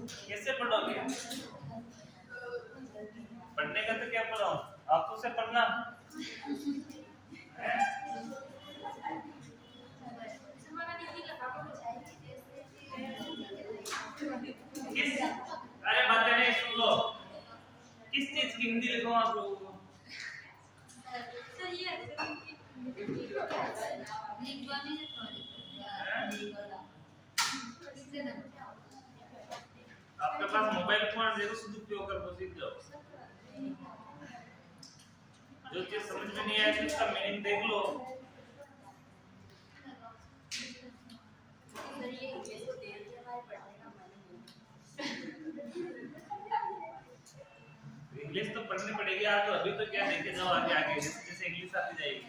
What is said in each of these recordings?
कैसे पढ़ोगे? पढ़ने का तो क्या पढ़ाऊं, आप तो से पढ़ना किस, अरे बातें नहीं सुन लो, किस चीज की हिंदी लिखूं आप लोगों को? आपके पास मोबाइल फोन देखो, सदुपयोग कर दो, सीख जाओ। जो चीज समझ में नहीं आए उसका मीनिंग देख लो। इंग्लिश तो पढ़नी पड़ेगी आप, तो अभी तो क्या देखे जाओ आगे आगे, जैसे इंग्लिश आती जाएगी।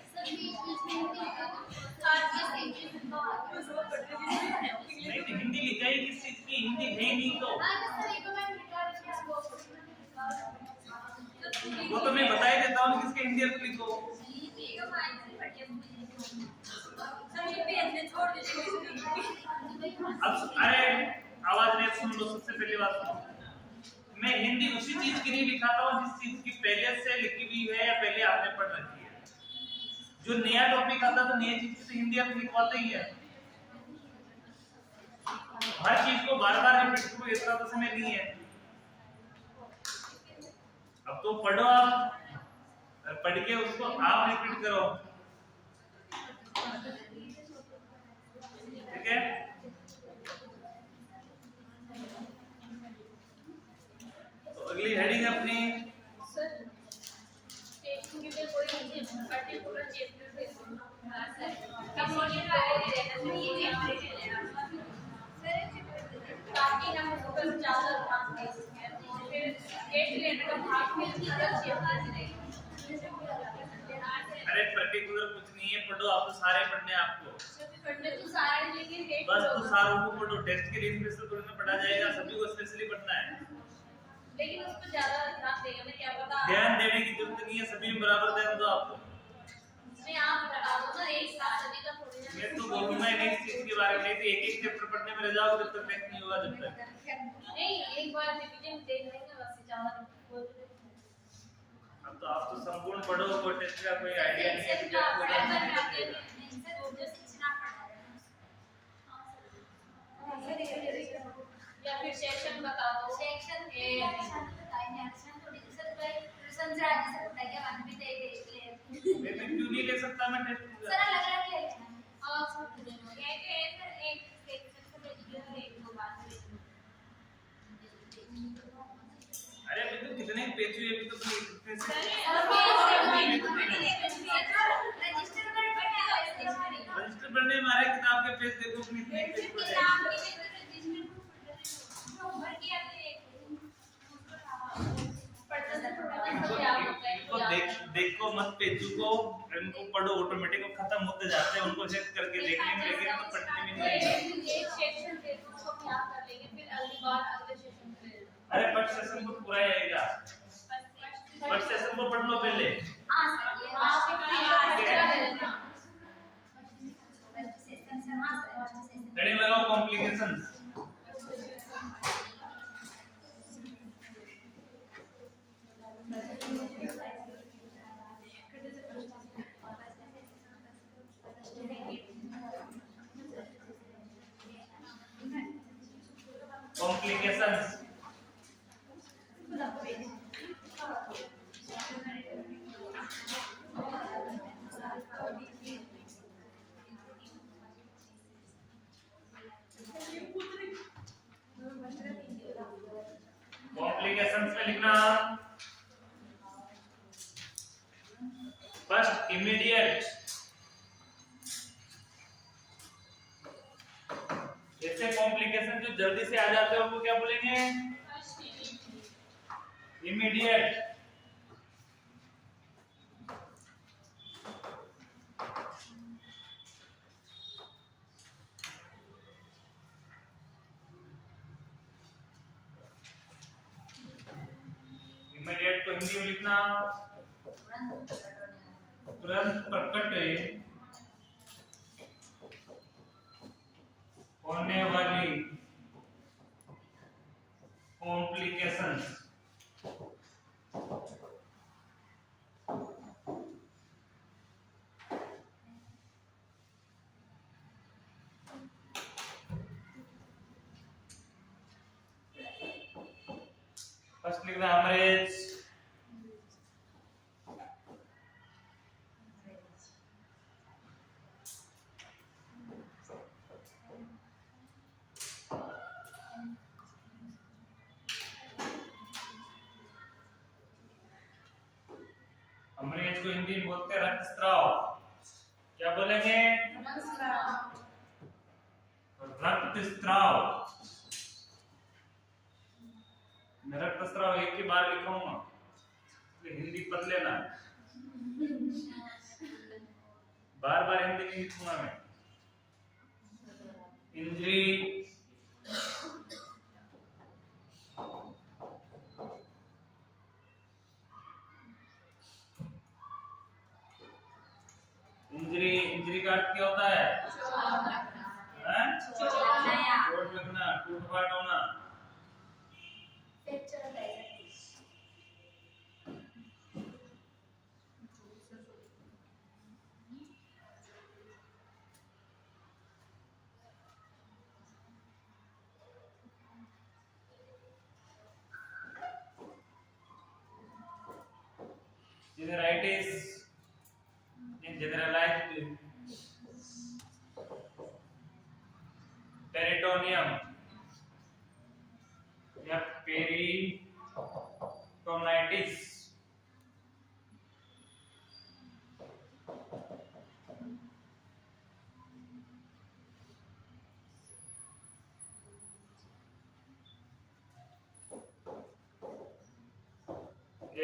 नहीं तो हिंदी लिखाई किस चीज की, हिंदी है नहीं तो वो तो मैं बता ही देता हूँ किसके हिंदी अर्थ लिखो। अब अरे आवाज नहीं सुन लो, सबसे पहली बात सुनो, मैं हिंदी उसी चीज की नहीं लिखाता हूँ जिस चीज की पहले से लिखी हुई है या पहले आपने पढ़ रखी है। जो नया टॉपिक आता है तो नई चीज से हिंदी आप लिखवाते ही है। हर चीज को बार बार रिपीट करो इतना तो समय नहीं है। अब तो पढ़ो आप, पढ़ के उसको आप रिपीट करो, ठीक है? तो अगली हेडिंग अपनी अरे पर्टिकुलर कुछ नहीं है, पढ़ो आप तो सारे पढ़ने आपको, बस तो सारों को पढ़ो, टेस्ट के लिए स्पेशल थोड़ी ना पढ़ा जाएगा, सभी को स्पेशली पढ़ना है। लेकिन उस पर ज्यादा ध्यान देगा ना, क्या पता ध्यान देने की जरूरत नहीं है, सभी में बराबर ध्यान दो आपको। मैं आप बता दो ना, एक साथ सभी का थोड़ी ना। मैं तो बोलूंगा नहीं इस चीज के बारे में, नहीं तो एक एक चैप्टर पढ़ने में रह जाओगे जब तक टेस्ट नहीं होगा, जब तक नहीं एक बार रिवीजन देख लेंगे बस, ज्यादा बोल दे। अब तो आप तो संपूर्ण पढ़ो, कोई टेस्ट का कोई आइडिया नहीं है कि क्या होगा। इनसे वो जो सीखना पड़ता है या फिर सेक्शन बता दो, सेक्शन ए बताएंगे, एक्शन थोड़ी सर भाई ट्यूशन से आगे से बताइए, वन भी दे दे। मैं क्यों नहीं ले सकता, मैं टेस्ट सर लग रहा है ले लेना और सब ये सर एक सेक्शन से भेजिए, एक दो बार अरे अभी तो कितने पेज हुए, अभी तो कितने से रजिस्टर पढ़ने में हमारे किताब के पेज देखो कितने पेज पढ़े हैं। देखो मत पेजों को, इनको पढ़ो, ऑटोमेटिक खत्म होते जाते हैं, उनको चेक करके देखने में लगे तो पढ़ने में नहीं आएगा। एक सेक्शन दे दो, उसको क्या कर लेंगे, फिर अगली बार अगले सेशन पे। अरे फर्स्ट सेशन को पूरा ही आएगा, फर्स्ट सेशन को पढ़ लो पहले। हां सर, ये हेडिंग लगाओ कॉम्प्लिकेशंस। कॉम्प्लिकेशंस कॉम्प्लिकेशंस में लिखना फर्स्ट इमीडिएट, जैसे कॉम्प्लिकेशन जो जल्दी से आ जाते हैं उनको क्या बोलेंगे? इमीडिएट। इमीडिएट को हिंदी में लिखना तुरंत प्रकट होने वाली complications. फर्स्ट लिखना hemorrhage, hemorrhage को हिंदी में बोलते हैं रक्तस्राव। क्या बोलेंगे? रक्तस्राव। मैं रक्तस्राव एक ही बार लिखूंगा, हिंदी पढ़ लेना, बार बार हिंदी नहीं लिखूंगा मैं। इंजरी, इंजरी का अर्थ क्या होता है? चोट लगना, टूट फाट होना। Generalitis, in generalized peritoneum या peritonitis,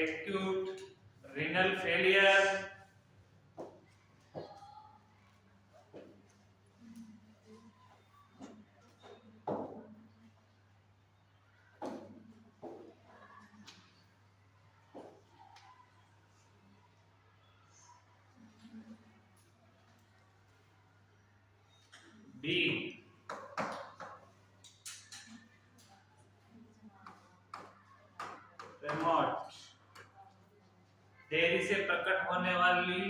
acute renal failure, B remote, देरी से प्रकट होने वाली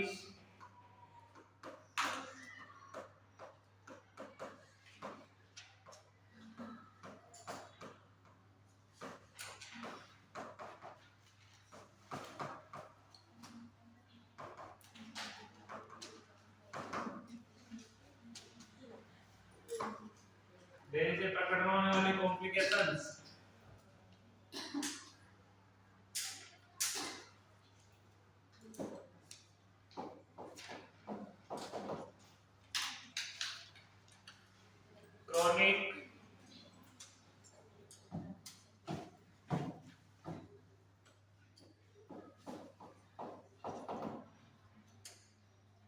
complications. chronic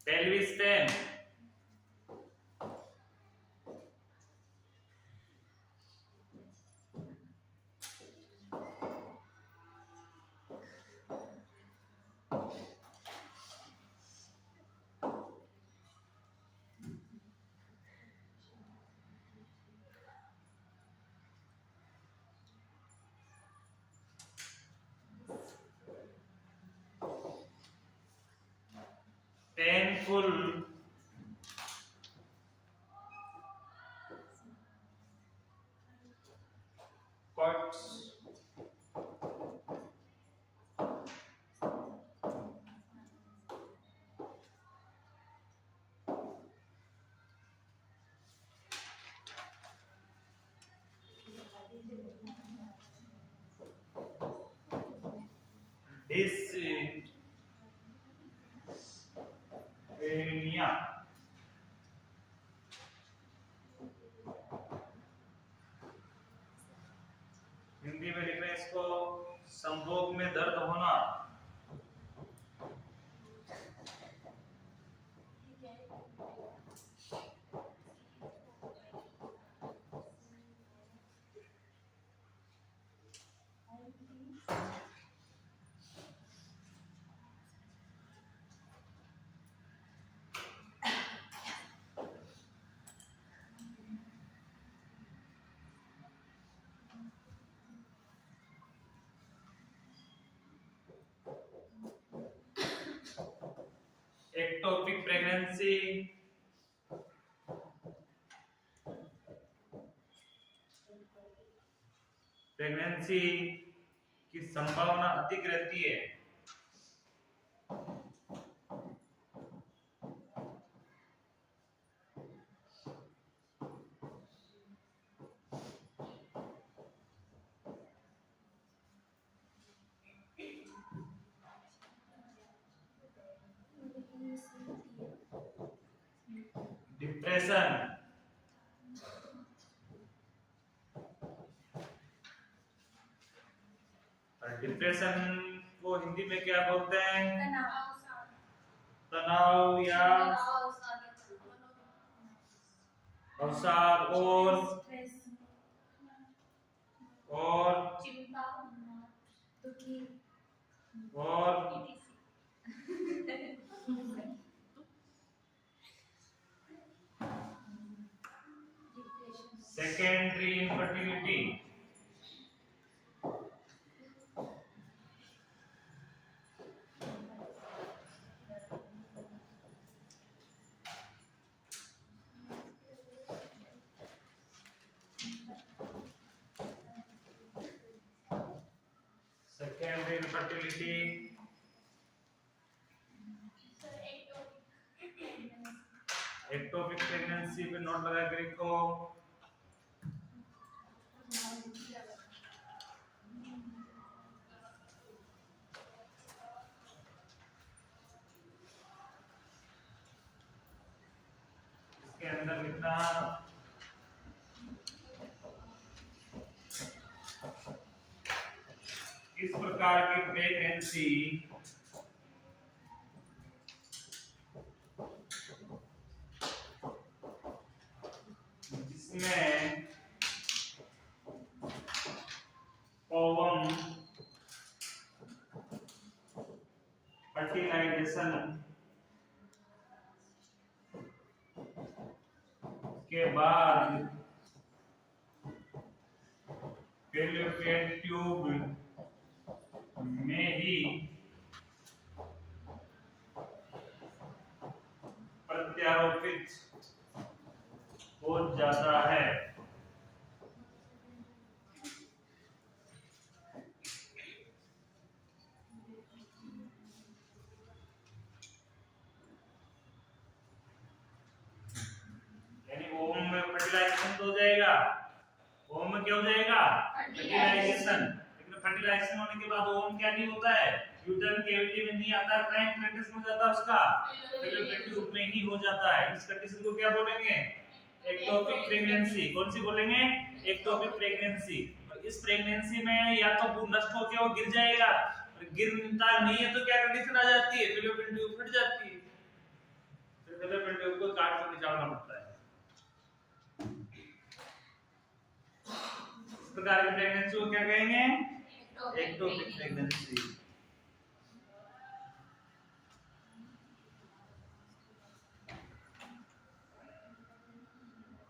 pelvis pain, painful cuts, dyspnea, Hindi में लिख रहे हैं इसको संभोग में दर्द होना। एक्टोपिक प्रेगनेंसी, प्रेगनेंसी की संभावना अधिक रहती है। डिप्रेशन, और डिप्रेशन को हिंदी में क्या बोलते हैं? तनाव या अवसाद और चिंता, दुखी और secondary infertility, secondary infertility, ectopic pregnancy पे नोट लगा के लिखो। इसके अंदर लिखना इस प्रकार की प्रेगनेंसी जिसमें ओवम फर्टिलाइजेशन के बाद फैलोपियन ट्यूब में ही प्रत्यारोपित हो जाता है। यानी ओवम में फर्टिलाइजेशन तो हो जाएगा, ओवम में क्या हो जाएगा? फर्टिलाइजेशन। लेकिन फर्टिलाइजेशन होने के बाद ओवम क्या नहीं होता है? यूट्रन कैविटी में नहीं आता, कहाँ इम्प्लांटेशन हो जाता है उसका? फैलोपियन ट्यूब में ही हो जाता है। इस कंडीशन को क्या बोलेंगे? Ectopic pregnancy. कौन सी बोलेंगे? Ectopic pregnancy. और इस प्रेगनेंसी में या तो नष्ट होकर वो गिर जाएगा, और गिरता नहीं है तो क्या कंडीशन आ जाती है? फैलोपियन ट्यूब फट जाती है, फिर फैलोपियन ट्यूब को काट कर निकालना पड़ता है। इस प्रकार की प्रेगनेंसी को क्या कहेंगे? Ectopic pregnancy.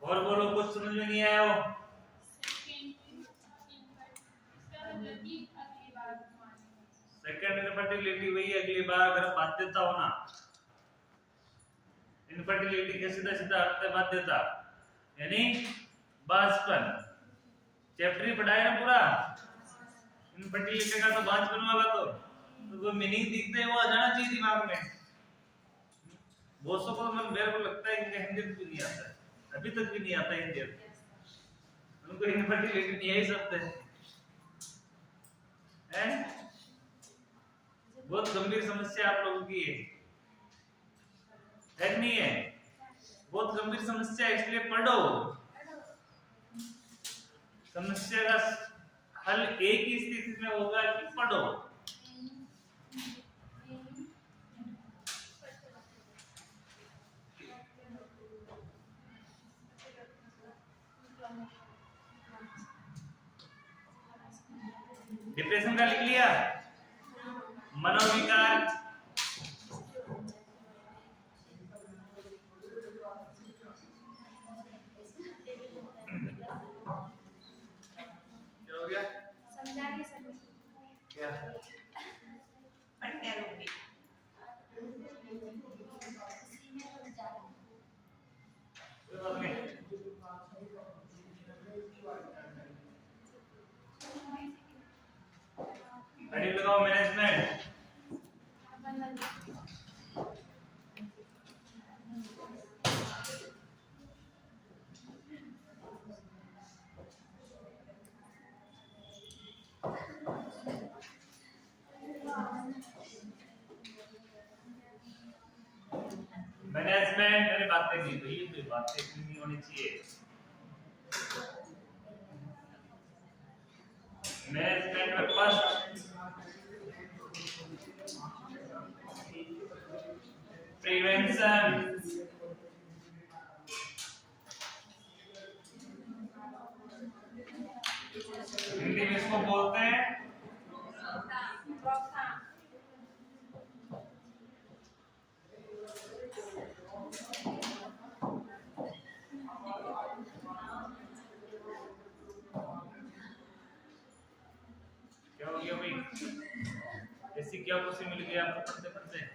और बोलो, कुछ समझ में नहीं आया हो? सेकंड इनफर्टिलिटी वही अगली बार अगर बाध्यता होना। इनफर्टिलिटी के सीधा सीधा अर्थ है बाध्यता, यानी बांझपन। चैप्टर ही पढ़ाया ना पूरा। इनफर्टिलिटी का तो बांझपन वाला तो वो मीनिंग दिखते है वो आ जाना चाहिए दिमाग में। बहुत सौ को मेरे को लगता है कि हिंदी भी नहीं आता है, अभी तक भी नहीं आता हिंदी। उनको इनफर्टिलिटी नहीं आई शब्द है। बहुत गंभीर समस्या आप लोगों की है नहीं है? बहुत गंभीर समस्या है, इसलिए पढ़ो। समस्या का हल एक ही स्थिति में होगा कि पढ़ो। डिप्रेशन का लिख लिया? मनोविकार, क्या हो गया? समझाइए सर। क्या? मैनेजमेंट मैंने बातें की तो ये कोई बातें नहीं होनी चाहिए। मैनेजमेंट में फर्स्ट प्रिवेंशन, हिंदी में इसको बोलते हैं क्या हो गया भाई, ऐसी क्या खुशी मिल गई आपको पढ़ते पढ़ते हैं?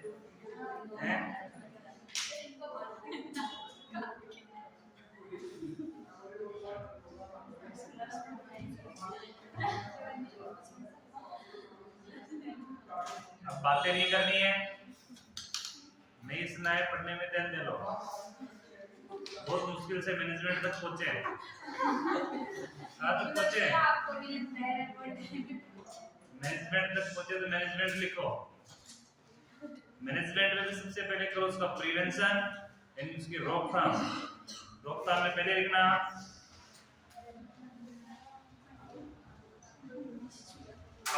अब बातें नहीं करनी है, नहीं सुना है, पढ़ने में ध्यान दे लो। बहुत मुश्किल से मैनेजमेंट तक पहुंचे हैं, कहाँ तक पहुंचे हैं? मैनेजमेंट तक पहुंचे तो मैनेजमेंट लिखो। मैनेजमेंट में सबसे पहले करो उसका प्रिवेंशन यानी उसकी रोकथाम। रोकथाम में पहले लिखना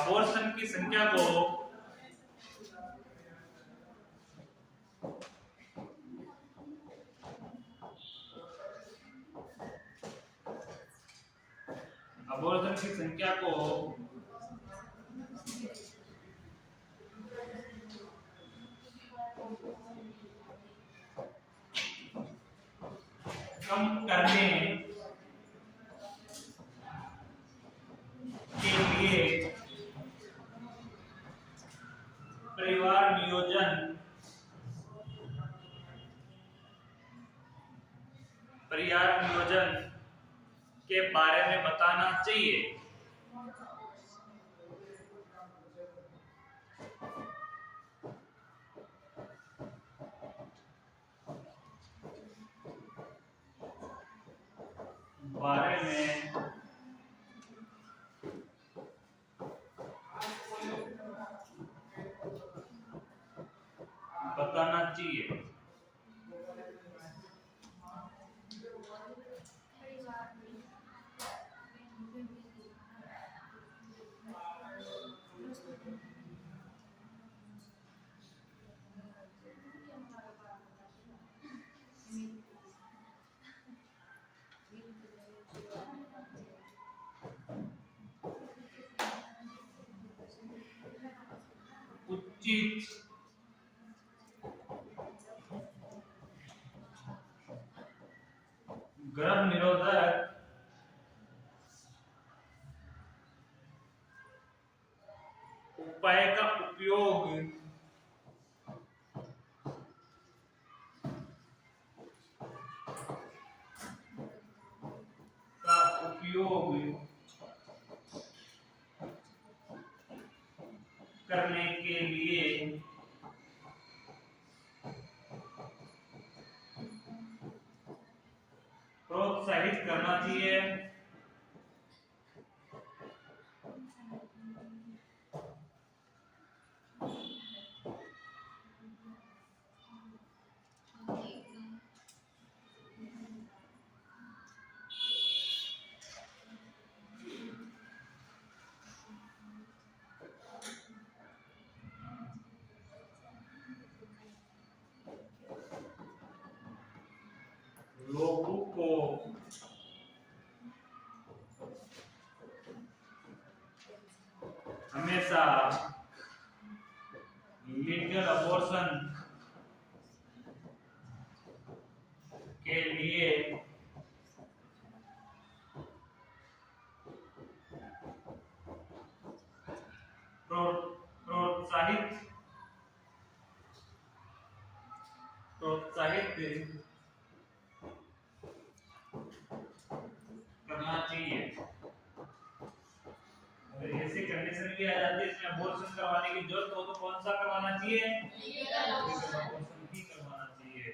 अबॉर्शन की संख्या को अबॉर्शन की संख्या को कम करने के लिए परिवार नियोजन के बारे में बताना चाहिए। बारे में बताना चाहिए। उचित गर्भ निरोधक उपाय का उपयोग करने के लिए प्रोत्साहित करना चाहिए। लोगों को हमेशा लीगल अबॉर्शन के लिए प्रोत्साहित करना चाहिए। अगर ऐसी कंडीशन भी आ जाती है इसमें अबॉर्शन करवाने की जरूरत हो तो कौन सा करवाना चाहिए? लीगल अबॉर्शन ही करवाना चाहिए।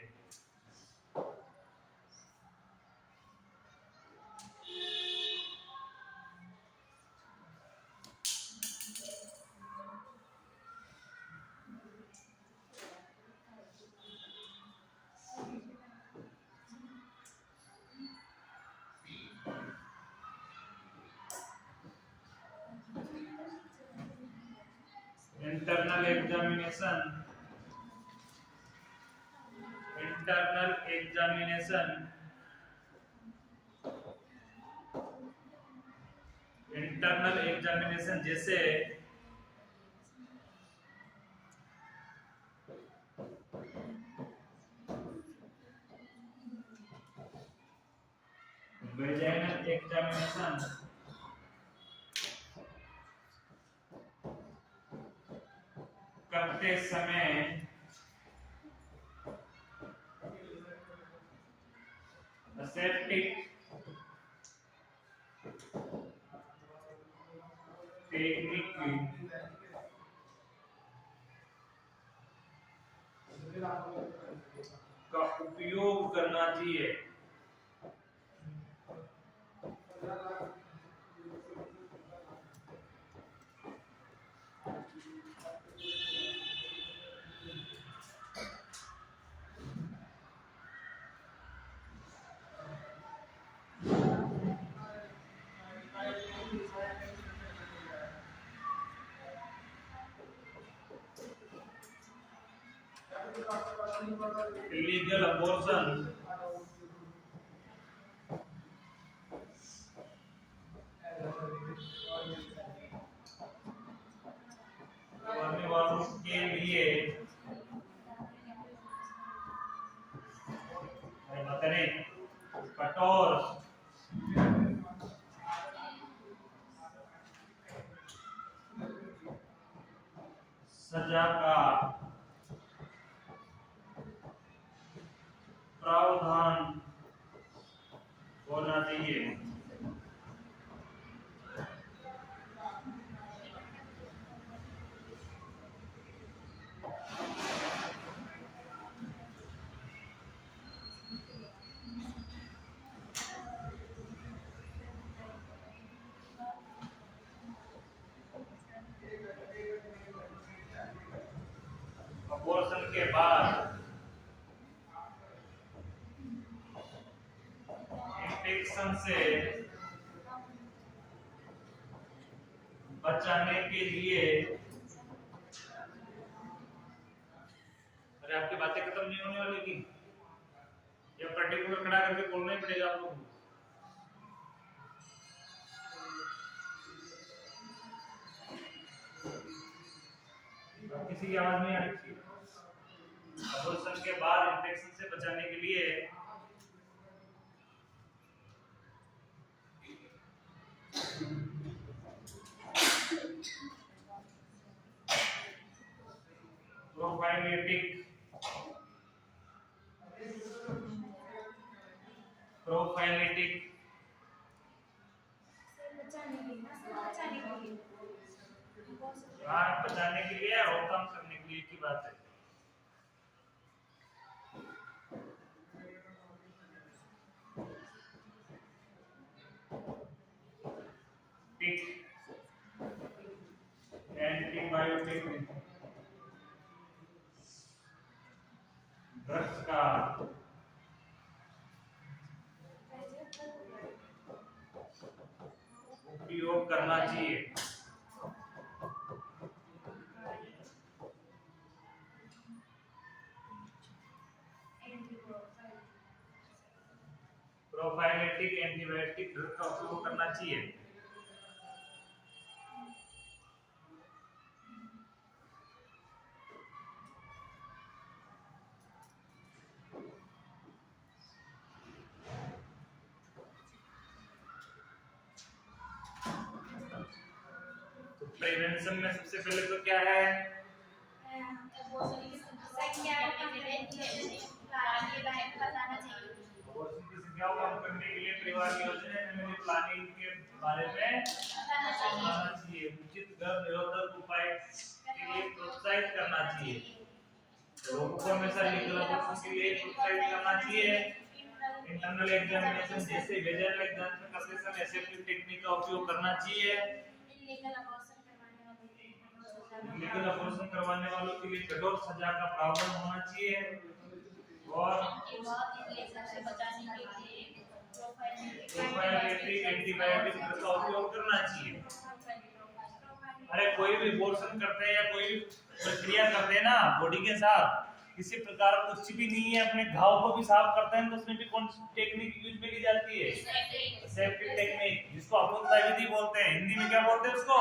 इंटरनल एग्जामिनेशन जैसे वेजाइनल एग्जामिनेशन करते समय एसेप्टिक टेक्निक का उपयोग करना चाहिए। illegal abortion करने वालों के लिए कठोर सजा का प्रावधान होना चाहिए। अबॉर्शन के बाद इन्फेक्शन से बचाने के लिए, अरे आपकी बातें खत्म नहीं होने वाली की या पर्टिकुलर खड़ा करके बोलना ही पड़ेगा आप लोगों को। किसी की आवाज नहीं आ रही थी। अबॉर्शन के बाद इन्फेक्शन से बचाने के लिए प्रोफाइलेटिक बचाने के लिए रोकथाम करने के लिए की बात है। एंटीबायोटिक ड्रग्स का उपयोग करना चाहिए। प्रोफाइलेटिक एंटीबायोटिक ड्रग का उपयोग करना चाहिए। प्रिवेंशन में सबसे पहले तो क्या है, करने के लिए परिवार योजना फैमिली प्लानिंग के बारे में बताना चाहिए। उचित गर्भ निरोधक उपाय के लिए प्रोत्साहित करना चाहिए। लोगों को हमेशा लीगल अबॉर्शन के लिए प्रोत्साहित करना चाहिए। इंटरनल एग्जामिनेशन जैसे वेजाइनल एग्जामिनेशन करते समय एसेप्टिक टेक्निक का उपयोग करना चाहिए। लीगल अबॉर्शन करवाने वालों के लिए कठोर सजा का प्रावधान होना चाहिए और प्रोफाइलेटिक एंटीबायोटिक का उपयोग करना चाहिए। अरे कोई भी पोर्शन करते हैं या कोई भी प्रक्रिया करते हैं ना बॉडी के साथ, किसी प्रकार कुछ भी नहीं है, अपने घाव को भी साफ करते हैं तो उसमें भी कौन सी टेक्निक यूज में की जाती है? सेफ्टी टेक्निक, जिसको अपुताई विधि बोलते हैं। हिंदी में क्या बोलते हैं उसको?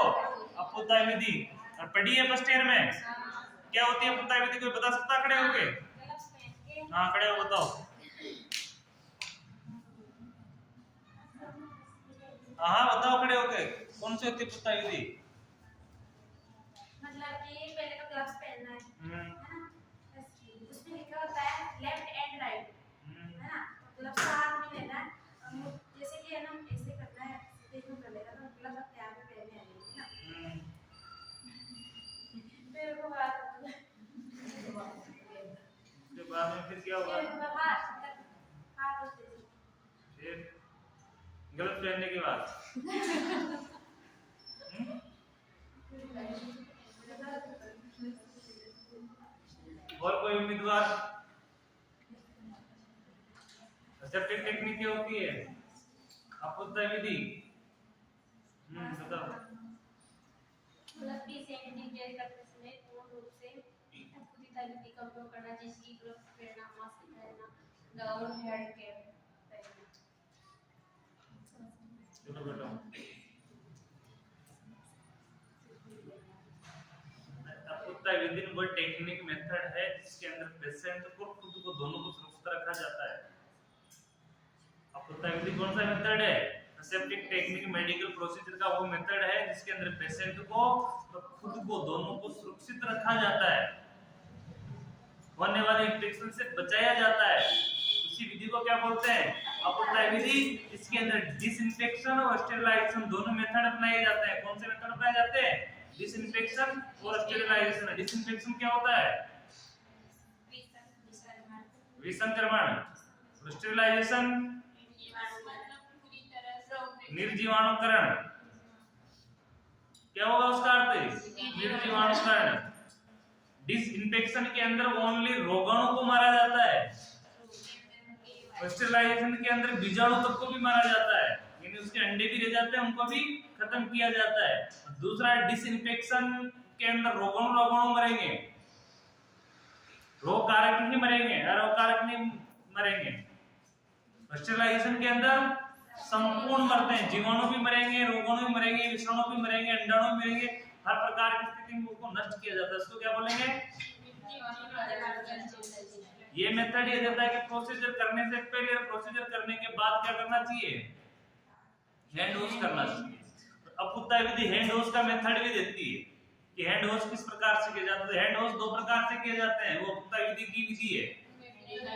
अपुताई विधि। और पढ़ी है फर्स्ट ईयर में? क्या होती है अपुताई विधि, कोई बता सकता खड़े होके? हाँ खड़े हो बताओ। हाँ बताओ खड़े होके, कौन सी होती है अपुताई विधि? मतलब कि पहले तो ग्लव्स पहनना है ना, उसमें लिखा होता है लेफ्ट एंड राइट, है ना। ग्लव्स का हाथ में लेना है, जैसे कि है ना ऐसे करना है, देखो कर लेगा तो ग्लव्स अपने आप में पहनने आ जाएंगे ना। फिर वो बात उसके बाद में फिर क्या होगा? हाथ फिर गलत पहनने के बाद और कोई उम्मीदवार? सेफ्टी टेक्निक क्या होती है? अपुताई विधि। बताओ। मतलब कि सैनिटाइजर करते समय पूर्ण रूप से अपुताई विधि का उपयोग करना, जैसे कि ग्लव्स पहनना, मास्क पहनना, गाउन, हेड कैप पहनना। चलो बेटा, अपुताई विधि वो टेक्निक मेथड है जिसके अंदर पेशेंट को खुद को दोनों को सुरक्षित रखा जाता है। अपुताई विधि कौन सा मेथड है? एसेप्टिक टेक्निक मेडिकल प्रोसीजर का वो मेथड है जिसके अंदर पेशेंट को खुद को दोनों को सुरक्षित रखा जाता है, होने वाले इंफेक्शन से बचाया जाता है। इसी विधि को क्या बोलते हैं? अपुताई विधि। इसके अंदर डिसइंफेक्शन और स्टेरिलाइजेशन दोनों मेथड अपनाए जाते हैं। कौन से मेथड अपनाए जाते हैं? डिसइंफेक्शन और स्टेरिलाइजेशन। डिसइंफेक्शन क्या होता है? विसंक्रमण। स्टेरिलाइजेशन निर्जीवाणुकरण। क्या होगा उसका अर्थ? निर्जीवाणुकरण। डिसइंफेक्शन के अंदर ओनली रोगाणु को मारा जाता है, स्टेरिलाइजेशन के अंदर बीजाणु तक को भी मारा जाता है, यानी उसके अंडे भी रह जाते हैं, उनको भी खत्म किया जाता है। दूसरा डिसइंफेक्शन के अंदर रोगाणु मरेंगे, रोग कारक ही मरेंगे, अरोग कारक नहीं मरेंगे। स्टेरिलाइजेशन के अंदर संपूर्ण मरते हैं, जीवाणु भी मरेंगे, रोगाणु भी मरेंगे, विषाणु भी मरेंगे, अंडाणु भी मरेंगे, हर प्रकार की स्थिति में उनको नष्ट किया जाता है। इसको क्या बोलेंगे? ये मेथड ये देता है कि प्रोसीजर करने से पहले और प्रोसीजर करने के बाद क्या करना चाहिए? हैंड वॉश करना चाहिए। अपुताई विधि हैंड वॉश का मेथड भी देती है कि हैंड वॉश किस प्रकार से किया जाता है। हैंड वॉश दो प्रकार से किए जाते हैं, वो अपुताई विधि की विधि है,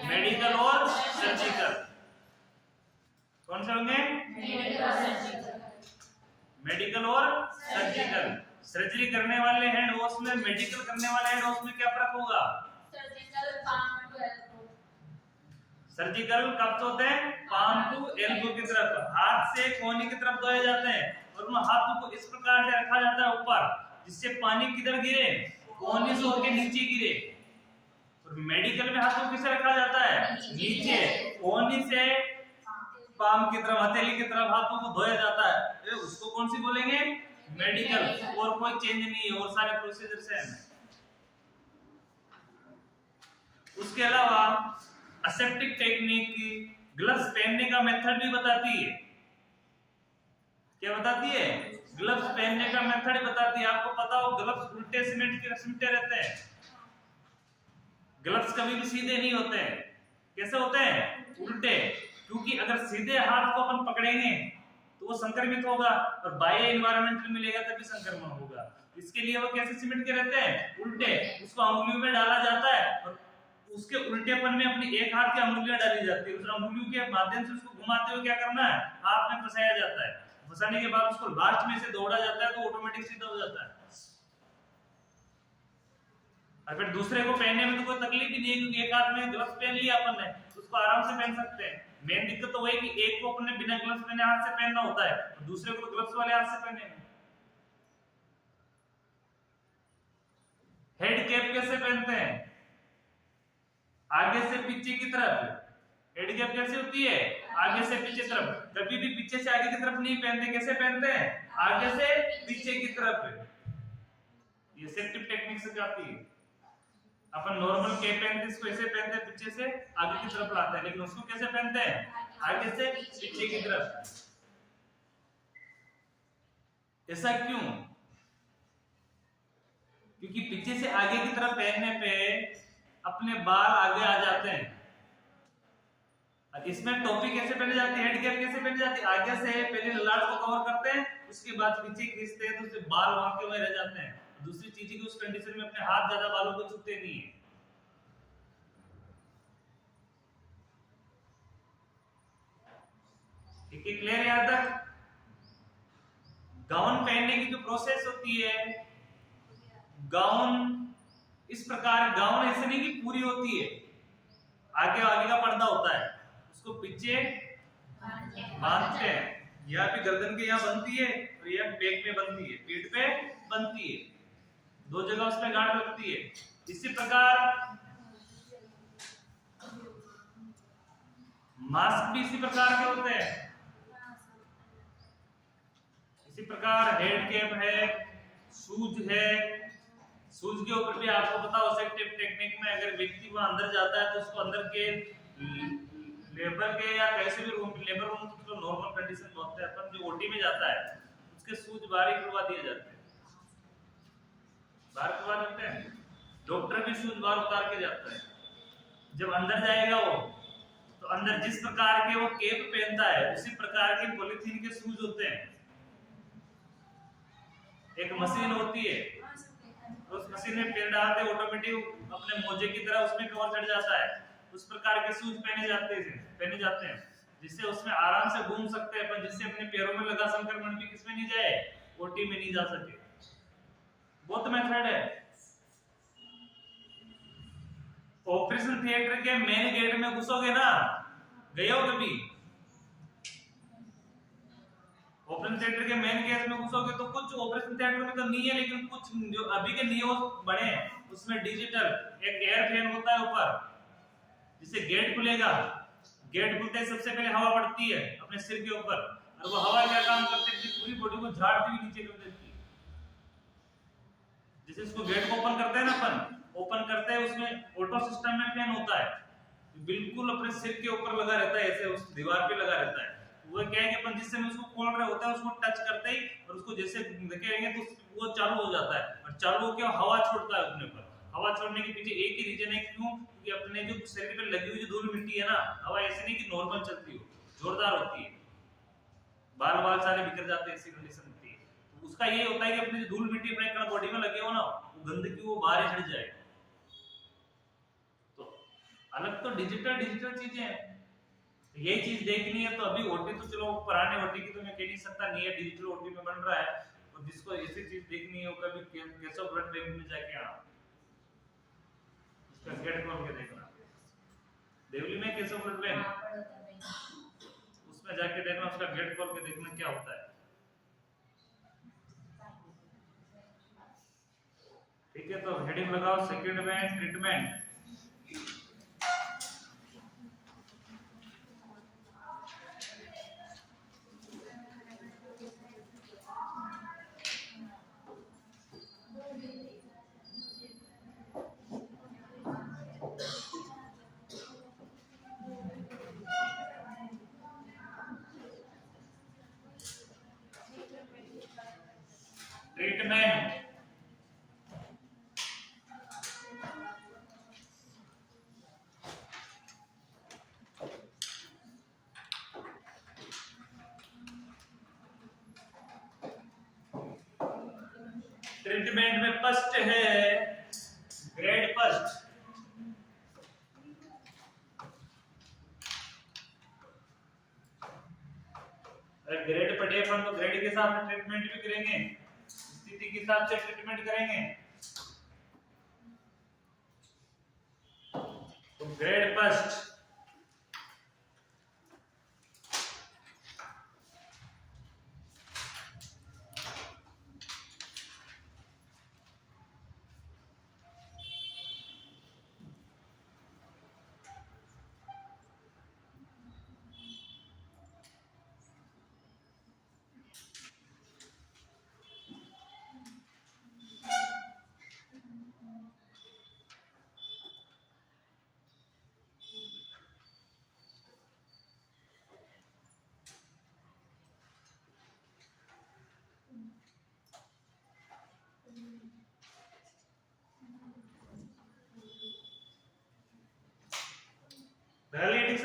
मेडिकल और सर्जिकल। कौन से होंगे? मेडिकल और सर्जिकल। सर्जरी करने वाले हैंड वॉश में, मेडिकल करने वाले हैंड वॉश में क्या फर्क होगा? सर्जिकल कब होते हैं? पाम टू एल्बो की तरफ, हाथ से कोहनी की तरफ धोए जाते हैं और उन हाथों को इस प्रकार से रखा जाता है ऊपर, जिससे पानी किधर गिरे? कोहनी से होकर नीचे गिरे। और मेडिकल में हाथों किसे रखा जाता है? नीचे, कोहनी से पाम की तरफ, हथेली की तरफ हाथों को धोया जाता है। उसको कौन सी बोलेंगे? मेडिकल। और कोई चेंज नहीं है, और सारे प्रोसीजर सेम है। उसके अलावा असेप्टिक टेक्निक ग्लव्स पहनने का मेथड भी बताती है। क्या बताती है? ग्लव्स पहनने का मेथड बताती है। आपको पता हो ग्लव्स उल्टे सिमटे रहते हैं, ग्लव्स कभी भी सीधे नहीं होते हैं। कैसे होते हैं? उल्टे। क्योंकि अगर सीधे हाथ को अपन पकड़ेंगे तो वो संक्रमित होगा और बाह्य एनवायरनमेंट में मिलेगा तभी संक्रमण होगा। इसके लिए वो कैसे सिमट के रहते हैं? उल्टे। उसको अंगुलियों में डाला जाता है और उसके उल्टेपन में अपनी एक हाथ की अंगुलियां डाली जाती है, उस अंगुलियों के माध्यम से उसको घुमाते हुए क्या करना है? हाथ में फंसाया जाता है। फंसाने के बाद उसको लास्ट में से दौड़ा जाता है तो ऑटोमेटिक सीधा हो जाता है। और फिर दूसरे को पहनने में तो कोई तकलीफ ही नहीं है, क्योंकि एक हाथ में ग्लव्स पहन लिया अपन ने, उसको आराम से पहन सकते हैं। मेन दिक्कत तो वही कि एक को अपने बिना ग्लव्स पहने हाथ से पहनना होता है और दूसरे को ग्लव्स वाले हाथ से पहने। हेड कैप कैसे पहनते हैं? आगे से पीछे की तरफ। हेड कैप कैसे होती है? आगे से पीछे तरफ। कभी भी पीछे से आगे की तरफ नहीं पहनते। कैसे पहनते हैं? आगे से पीछे की तरफ। ये सेप्टिव टेक्निक से आती है। अपन नॉर्मल कैप पहनते इसको ऐसे पहनते हैं, पीछे से आगे की तरफ लाते हैं, लेकिन उसको कैसे पहनते हैं, आगे से पीछे की तरफ। ऐसा क्यों? क्योंकि पीछे से आगे की तरफ पहनने पे अपने बाल आगे आ जाते हैं। इसमें टोपी कैसे पहनी जाती है, हेड कैप कैसे पहनी जाती है, आगे से पहले ललाट को कवर करते हैं, उसके बाद पीछे खींचते हैं तो उससे बाल वहां के वहीं रह जाते हैं। दूसरी चीज की उस कंडीशन में अपने हाथ ज्यादा बालों को छूते नहीं है। ठीक है, क्लियर? यहां तक गाउन पहनने की जो प्रोसेस होती है, गाउन इस प्रकार, गाउन ऐसे नहीं कि पूरी होती है, आगे आगे का पर्दा होता है, उसको पीछे बांधते हैं। यहाँ भी गर्दन के यहाँ बनती है और यह बैक में बनती है, पीठ पे बनती है, दो जगह उसमें गांठ लगती है। इसी प्रकार मास्क भी इसी प्रकार के होते हैं। इसी प्रकार हेड कैप है, शूज है, शूज के ऊपर भी आपको पता हो सेप्टिव टेक्निक में अगर व्यक्ति वहां अंदर जाता है तो उसको अंदर के लेबर के या कैसे भी रूम, लेबर रूम तो नॉर्मल कंडीशन में होता है, अपन जो ओटी में जाता है उसके शूज बाहर ही खुलवा दिए जाते हैं, बाहर खुलवा देते हैं। डॉक्टर भी शूज बाहर उतार के जाता है। जब अंदर जाएगा वो तो अंदर जिस प्रकार के वो कैप पहनता है उसी प्रकार के पॉलीथीन के शूज होते हैं। एक मशीन होती है, उस मशीन में पैर डालते ऑटोमेटिक अपने मोजे की तरह उसमें कवर चढ़ जाता है। उस प्रकार के शूज पहने जाते हैं जिससे उसमें आराम से घूम सकते हैं अपन, जिससे अपने पैरों में लगा संक्रमण भी किसमें नहीं जाए, ओटी में नहीं जा सके। बहुत मेथड है। ऑपरेशन थिएटर के मेन गेट में घुसोगे ना, गए हो कभी? ऑपरेशन थिएटर के मेन गेट में घुसोगे तो कुछ ऑपरेशन थिएटर में तो नहीं है, लेकिन कुछ जो अभी के नियो बने हैं उसमें डिजिटल एक एयर फैन होता है ऊपर, जिससे गेट खुलेगा, गेट खुलते ही सबसे पहले हवा पड़ती है अपने सिर के ऊपर, और वो हवा क्या काम करती है, पूरी बॉडी को झाड़ती हुई नीचे कर देती है। जैसे इसको गेट को ओपन करते हैं ना अपन, ओपन करते हैं उसमें ऑटो सिस्टम में फैन होता है, बिल्कुल अपने सिर के ऊपर लगा रहता है, ऐसे उस दीवार पे लगा रहता है। वो क्या है कि अपन जिस समय उसको खोल रहे होता है उसको टच करते ही और उसको जैसे देखेंगे तो वो चालू हो जाता है, और चालू होकर हवा छोड़ता है अपने ऊपर। हवा छोड़ने के पीछे एक ही रीजन है, क्यों? क्योंकि अपने जो शरीर पे लगी हुई जो धूल मिट्टी है ना, हवा ऐसे नहीं कि नॉर्मल चलती हो, जोरदार होती है, बाल बाल सारे बिखर जाते हैं, ऐसी कंडीशन होती है। तो उसका ये होता है कि अपनी जो धूल मिट्टी अपने बॉडी में लगे हो ना, वो गंदगी वो बाहर हट जाए। तो अलग तो डिजिटल चीजें हैं, यही चीज देखनी है तो अभी ओटी तो चलो पुराने ओटी की तो मैं कह नहीं सकता, नहीं है, डिजिटल ओटी में बन रहा है, और जिसको ऐसी चीज देखनी है वो कभी केशव ब्लड बैंक में जाके आना, उसका गेट खोल के देखना, देवली में केशव ब्लड बैंक, उसमें जाके देखना, उसका गेट खोल के देखना क्या होता है। ठीक है, तो हेडिंग लगाओ सेकंड में ट्रीटमेंट। ट्रीटमेंट ट्रीटमेंट में फर्स्ट है ग्रेड फर्स्ट। अगर ग्रेड पढ़े अपन तो ग्रेड के हिसाब से ट्रीटमेंट भी करेंगे, स्थिति के हिसाब से ट्रीटमेंट करेंगे। तो ग्रेड फर्स्ट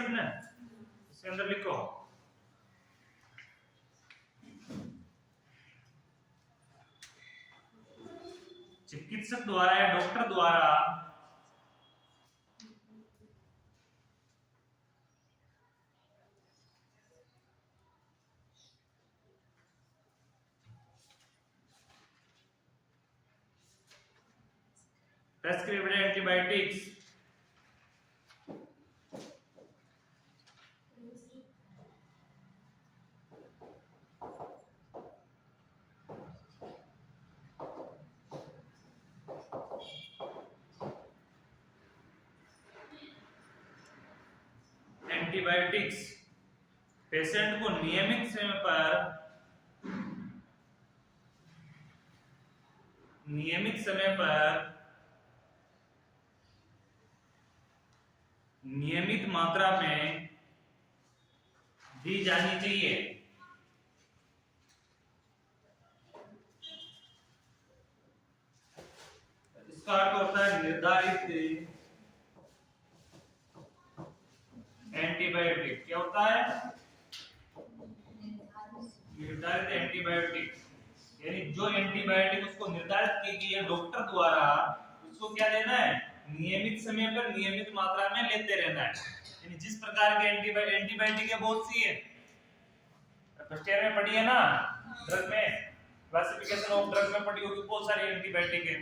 सबने? इसके अंदर लिखो चिकित्सक द्वारा या डॉक्टर द्वारा prescribed antibiotics एंटीबायोटिक्स पेशेंट को नियमित समय पर नियमित मात्रा में दी जानी चाहिए। इसका अर्थ होता है निर्धारित एंटीबायोटिक। क्या होता है? निर्धारित एंटीबायोटिक, यानी जो एंटीबायोटिक उसको निर्धारित की गई है डॉक्टर द्वारा, उसको क्या लेना है? नियमित समय पर नियमित मात्रा में लेते रहना है। यानी जिस प्रकार के एंटीबायोटिक है बहुत सी है, फर्स्ट ईयर में पढ़ी है ना, ड्रग में क्लासिफिकेशन ऑफ ड्रग में पढ़ी होगी, बहुत सारी एंटीबायोटिक है।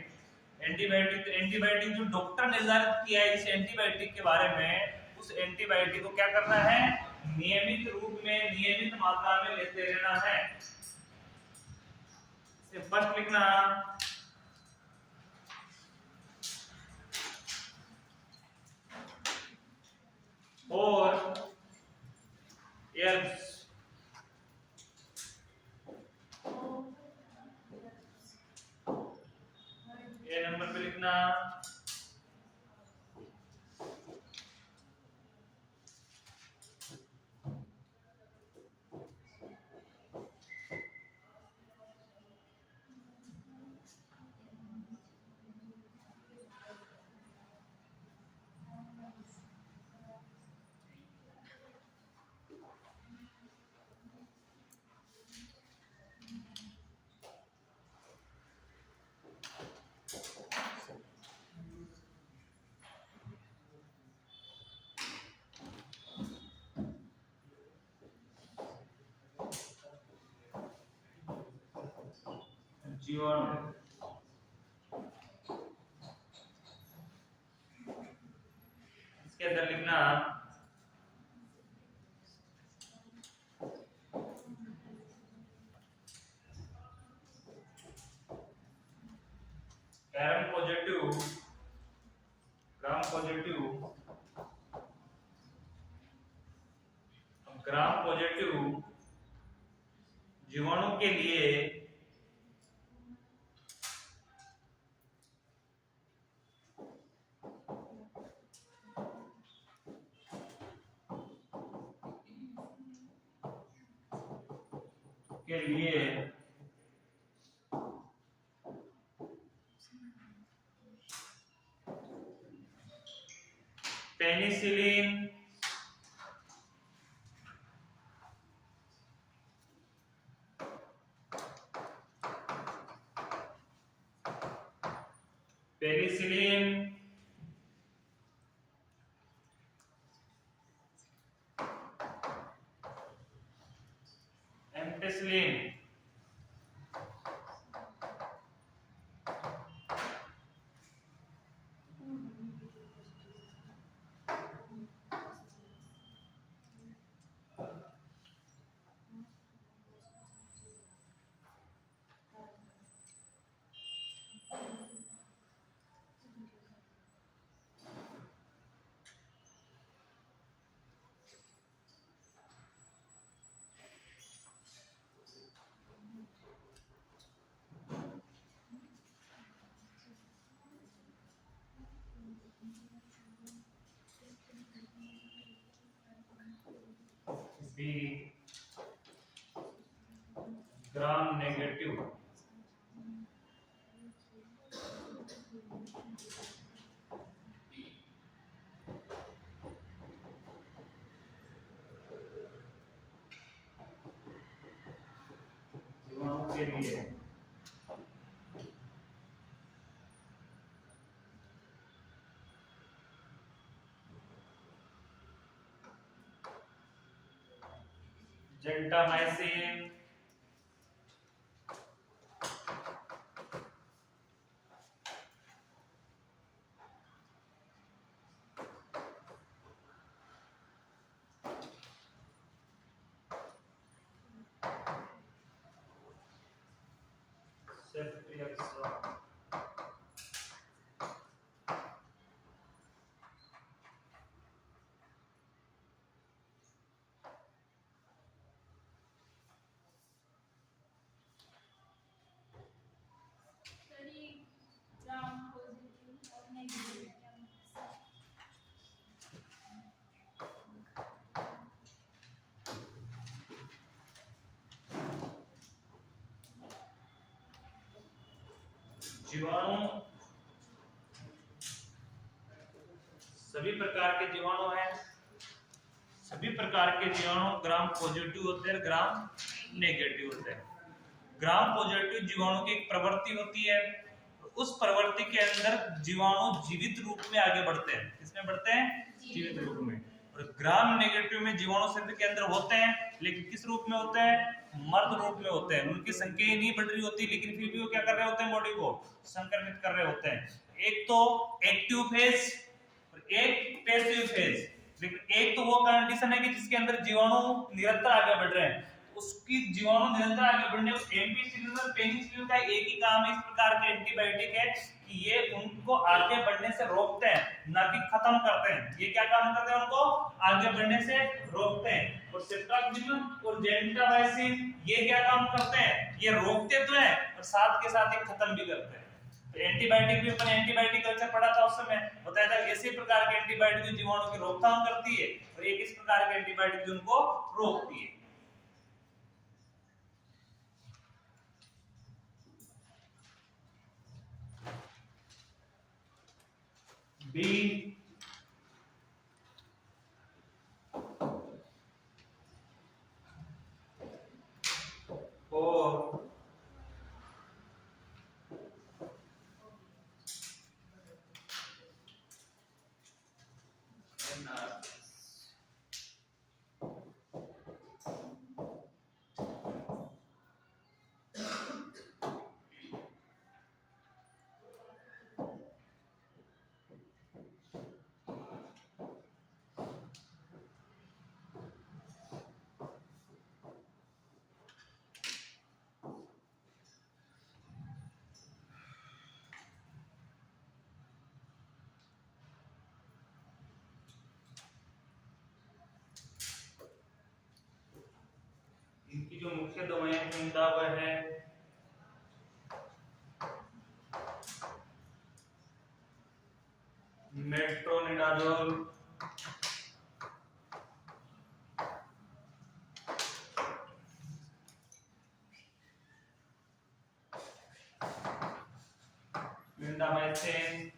एंटीबायोटिक जो डॉक्टर निर्धारित किया है इस एंटीबायोटिक के बारे में, उस एंटीबायोटिक को क्या करना है? नियमित रूप में नियमित मात्रा में लेते रहना है। इसे फर्स्ट लिखना और एयर्स ये नंबर पे लिखना जीवाणु। इसके अंदर लिखना ग्राम पॉजिटिव जीवाणु के लिए penicillin penicillin ampicillin B gram negative जीवाणु के लिए जेंटामाइसिन, सेफ्ट्रियाक्सोन। ग्राम पॉजिटिव और नेगेटिव जीवाणु सभी प्रकार के जीवाणु हैं। सभी प्रकार के जीवाणु ग्राम पॉजिटिव होते हैं, ग्राम नेगेटिव होते हैं। ग्राम पॉजिटिव जीवाणु की एक प्रवृत्ति होती है, उस प्रवृत्ति के अंदर जीवाणु जीवित रूप में आगे बढ़ते हैं। किसमें बढ़ते हैं? जीवित रूप में। और ग्राम नेगेटिव में जीवाणु शरीर के अंदर होते हैं, लेकिन किस रूप में होते हैं? मर्द रूप में होते हैं। उनकी संख्या नहीं बढ़ रही होती, लेकिन फिर भी वो क्या कर रहे होते हैं? बॉडी को संक्रमित कर रहे होते हैं। एक तो एक्टिव फेज और एक पैसिव फेज। लेकिन एक तो वो कंडीशन है कि जिसके अंदर जीवाणु निरंतर आगे बढ़ रहे हैं, उसकी जीवाणु निरंतर आगे बढ़ने एम्पिसिलिन और पेनिसिलिन का एक ही काम इस प्रकार के एंटीबायोटिक है कि ये उनको आगे बढ़ने से रोकते हैं, ना कि खत्म करते हैं। ये क्या काम करते हैं? उनको आगे बढ़ने से रोकते हैं। और सेफ्ट्रियाक्सोन और जेंटामाइसिन ये क्या काम करते हैं? ये रोकते तो हैं और साथ के साथ ये खत्म भी करते हैं। तो एंटीबायोटिक भी अपन एंटीबायोटिक कल्चर पढ़ा था, उस समय बताया था इसी प्रकार के एंटीबायोटिक जीवाणु की रोकथाम करती है और एक इस प्रकार के एंटीबायोटिक उनको रोकती है। बी और इनकी जो मुख्य दवाएं हैं उनका वह है मेट्रोनिडाजोल, क्लिंडामाइसिन,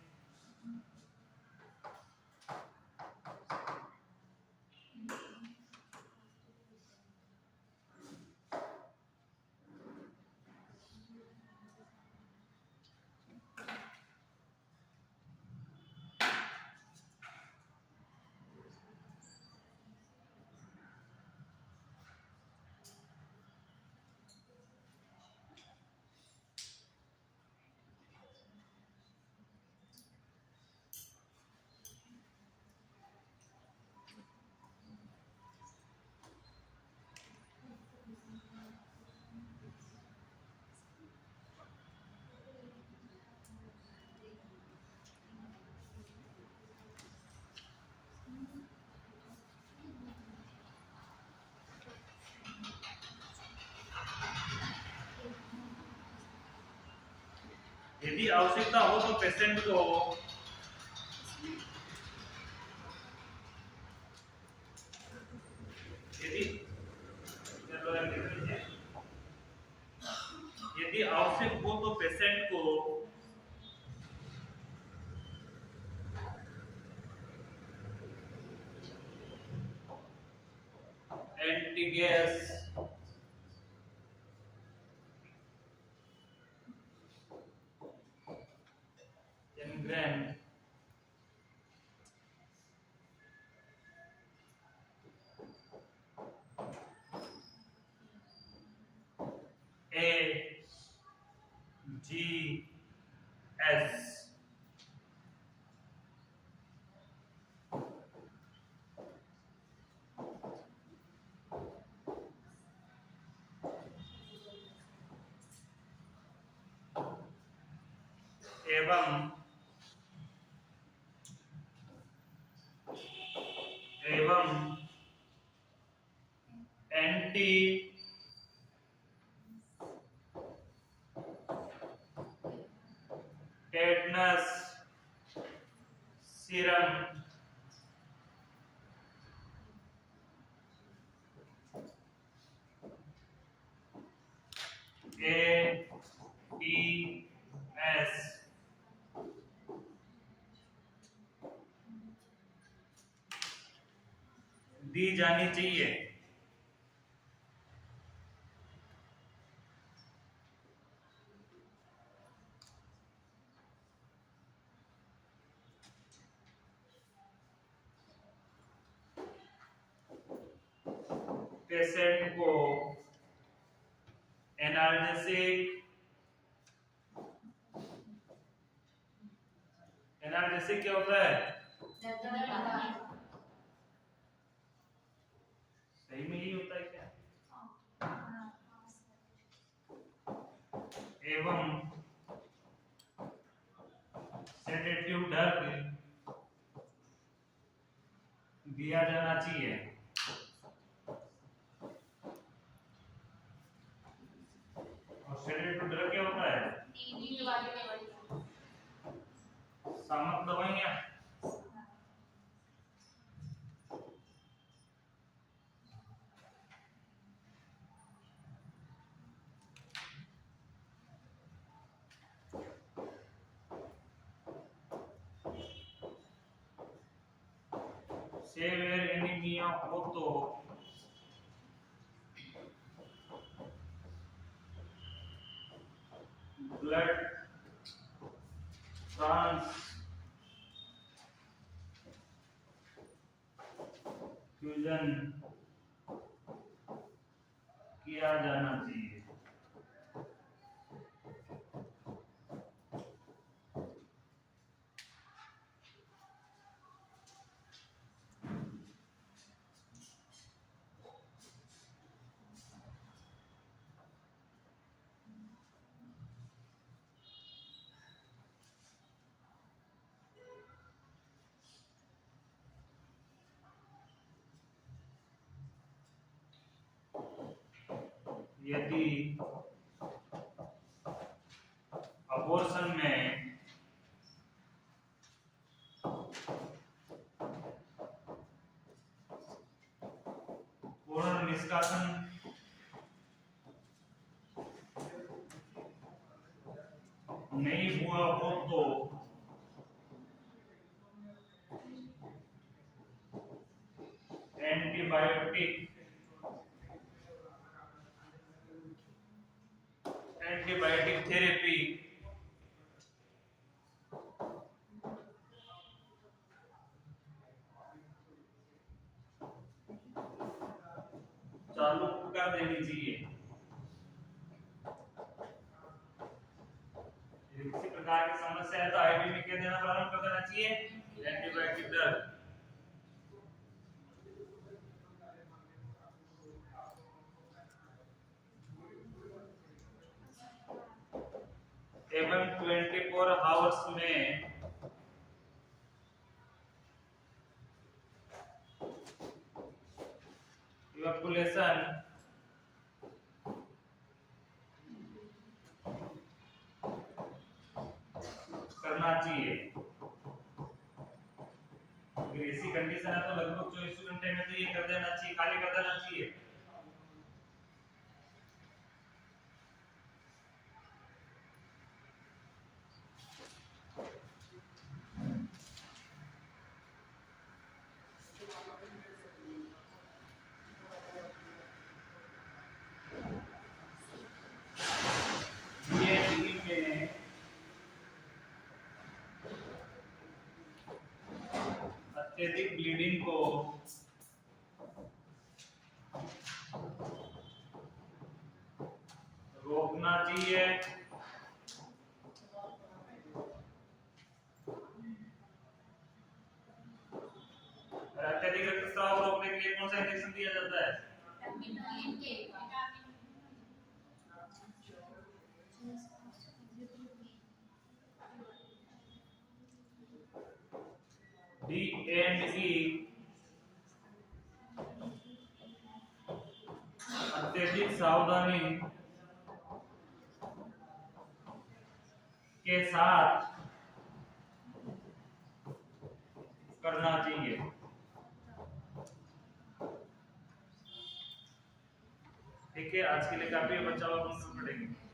यदि आवश्यकता हो तो पेशेंट को यदि आवश्यक हो तो पेशेंट को एंटीगैस Then A G S एवं एंटी टेटनस सीरम ATS दी जानी चाहिए। पेशेंट को एनाल्जेसिक क्या होता है? सही में यही होता है क्या? एवं सेडेटिव ड्रग दिया जाना चाहिए। और सेडेटिव ड्रग क्या होता है? सामक दवाइयां। सेवियर एनीमिया हो तो ब्लड ट्रांसफ्यूजन किया जाना चाहिए। यदि अबॉर्शन में पूर्ण निष्कासन नहीं हुआ हो तो एंटीबायोटिक थेरेपी चालू कर देनी चाहिए। किसी प्रकार की समस्या है तो आईवी में क्या देना प्रारंभ कर देना चाहिए? Antibiotic drug. एवं 24 आवर्स में इवैक्यूलेशन करना चाहिए। अगर ऐसी कंडीशन है तो लगभग 24 घंटे में तो ये कर देना चाहिए, खाली कर देना चाहिए। अत्यधिक ब्लीडिंग को रोकना चाहिए। अत्यधिक रक्तस्राव रोकने के लिए कौन सा इंजेक्शन दिया जाता है? D&E अत्यधिक सावधानी के साथ करना चाहिए। ठीक है, आज के लिए काफी है, बच्चा और पढ़ेंगे।